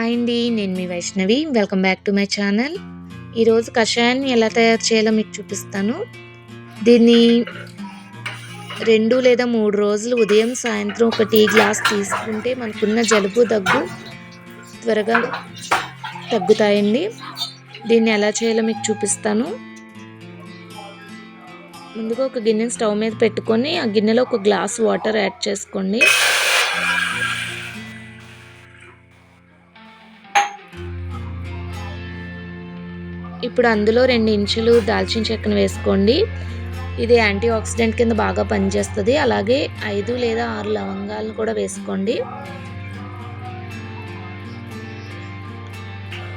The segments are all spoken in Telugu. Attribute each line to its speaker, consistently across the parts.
Speaker 1: హాయ్ అండి. నేను మీ Vaishnavi. Welcome back to my channel. ఈరోజు కషాయాన్ని ఎలా తయారు చేయాలో మీకు చూపిస్తాను. దీన్ని 2 లేదా 3 రోజులు ఉదయం, సాయంత్రం ఒక టీ గ్లాస్ తీసుకుంటే మనకున్న జలుబు, దగ్గు త్వరగా తగ్గుతాయండి. దీన్ని ఎలా చేయాలో మీకు చూపిస్తాను. ముందుగా ఒక గిన్నెని స్టవ్ మీద పెట్టుకొని ఆ గిన్నెలో ఒక గ్లాస్ వాటర్ యాడ్ చేసుకోండి. ఇప్పుడు అందులో 2 ఇంచులు దాల్చిన చెక్కను వేసుకోండి. ఇది యాంటీ ఆక్సిడెంట్ కింద బాగా పనిచేస్తుంది. అలాగే 5 లేదా 6 లవంగాలను కూడా వేసుకోండి.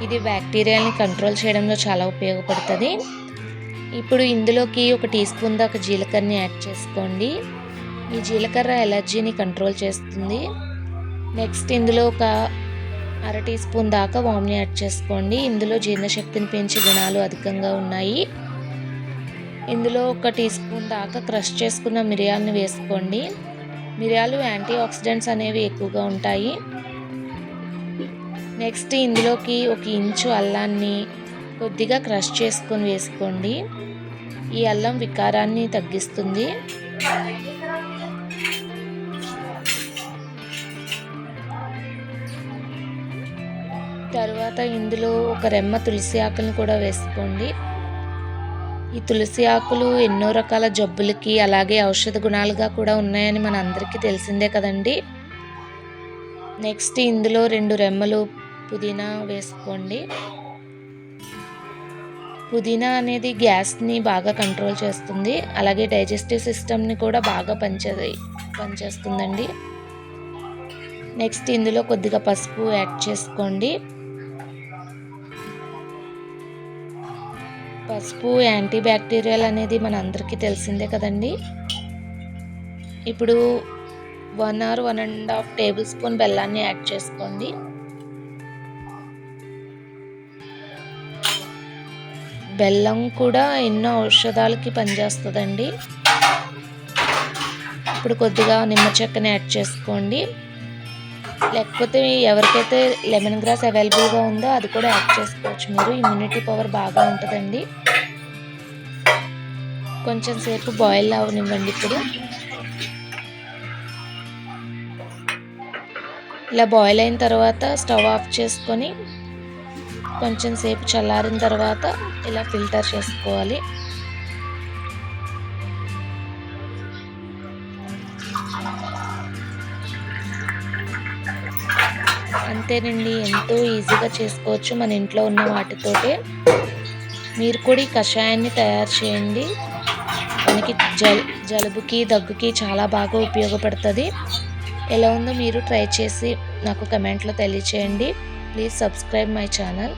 Speaker 1: ఇది బ్యాక్టీరియాని కంట్రోల్ చేయడంలో చాలా ఉపయోగపడుతుంది. ఇప్పుడు ఇందులోకి 1 టీ స్పూన్ దాకా జీలకర్రని యాడ్ చేసుకోండి. ఈ జీలకర్ర ఎలర్జీని కంట్రోల్ చేస్తుంది. నెక్స్ట్ ఇందులో ఒక 1/2 టీ స్పూన్ దాకా వామ్ని యాడ్ చేసుకోండి. ఇందులో జీర్ణశక్తిని పెంచే గుణాలు అధికంగా ఉన్నాయి. ఇందులో 1 టీ స్పూన్ దాకా క్రష్ చేసుకున్న మిరియాలను వేసుకోండి. మిరియాలు యాంటీ ఆక్సిడెంట్స్ అనేవి ఎక్కువగా ఉంటాయి. నెక్స్ట్ ఇందులోకి 1 ఇంచు అల్లాన్ని కొద్దిగా క్రష్ చేసుకొని వేసుకోండి. ఈ అల్లం వికారాన్ని తగ్గిస్తుంది. తర్వాత ఇందులో 1 రెమ్మ తులసి ఆకులను కూడా వేసుకోండి. ఈ తులసి ఆకులు ఎన్నో రకాల జబ్బులకి అలాగే ఔషధ గుణాలుగా కూడా ఉన్నాయని మన అందరికీ తెలిసిందే కదండి. నెక్స్ట్ ఇందులో 2 రెమ్మలు పుదీనా వేసుకోండి. పుదీనా అనేది గ్యాస్ని బాగా కంట్రోల్ చేస్తుంది. అలాగే డైజెస్టివ్ సిస్టమ్ని కూడా బాగా పనిచేస్తుందండి. నెక్స్ట్ ఇందులో కొద్దిగా పసుపు యాడ్ చేసుకోండి. పసుపు యాంటీ బ్యాక్టీరియల్ అనేది మన అందరికీ తెలిసిందే కదండి. ఇప్పుడు 1 or 1.5 టేబుల్ స్పూన్ బెల్లాన్ని యాడ్ చేసుకోండి. బెల్లం కూడా ఎన్నో ఔషధాలకి పనిచేస్తుందండి. ఇప్పుడు కొద్దిగా నిమ్మ చెక్కని యాడ్ చేసుకోండి. లేకపోతే ఎవరికైతే లెమన్ గ్రాస్ అవైలబుల్గా ఉందో అది కూడా యాడ్ చేసుకోవచ్చు. మీరు ఇమ్యూనిటీ పవర్ బాగా ఉంటుందండి. కొంచెం సేపు బాయిల్ అవనివ్వండి. ఇప్పుడు ఇలా బాయిల్ అయిన తర్వాత స్టవ్ ఆఫ్ చేసుకొని కొంచెం సేపు చల్లారిన తర్వాత ఇలా ఫిల్టర్ చేసుకోవాలి. అంతేనండి, ఎంతో ఈజీగా చేసుకోవచ్చు మన ఇంట్లో ఉన్న వాటితోటే. మీరు కూడా ఈ కషాయాన్ని తయారు చేయండి. మనకి జలుబుకి, దగ్గుకి చాలా బాగా ఉపయోగపడుతుంది. ఎలా ఉందో మీరు ట్రై చేసి నాకు కమెంట్లో తెలియచేయండి. Please subscribe my channel.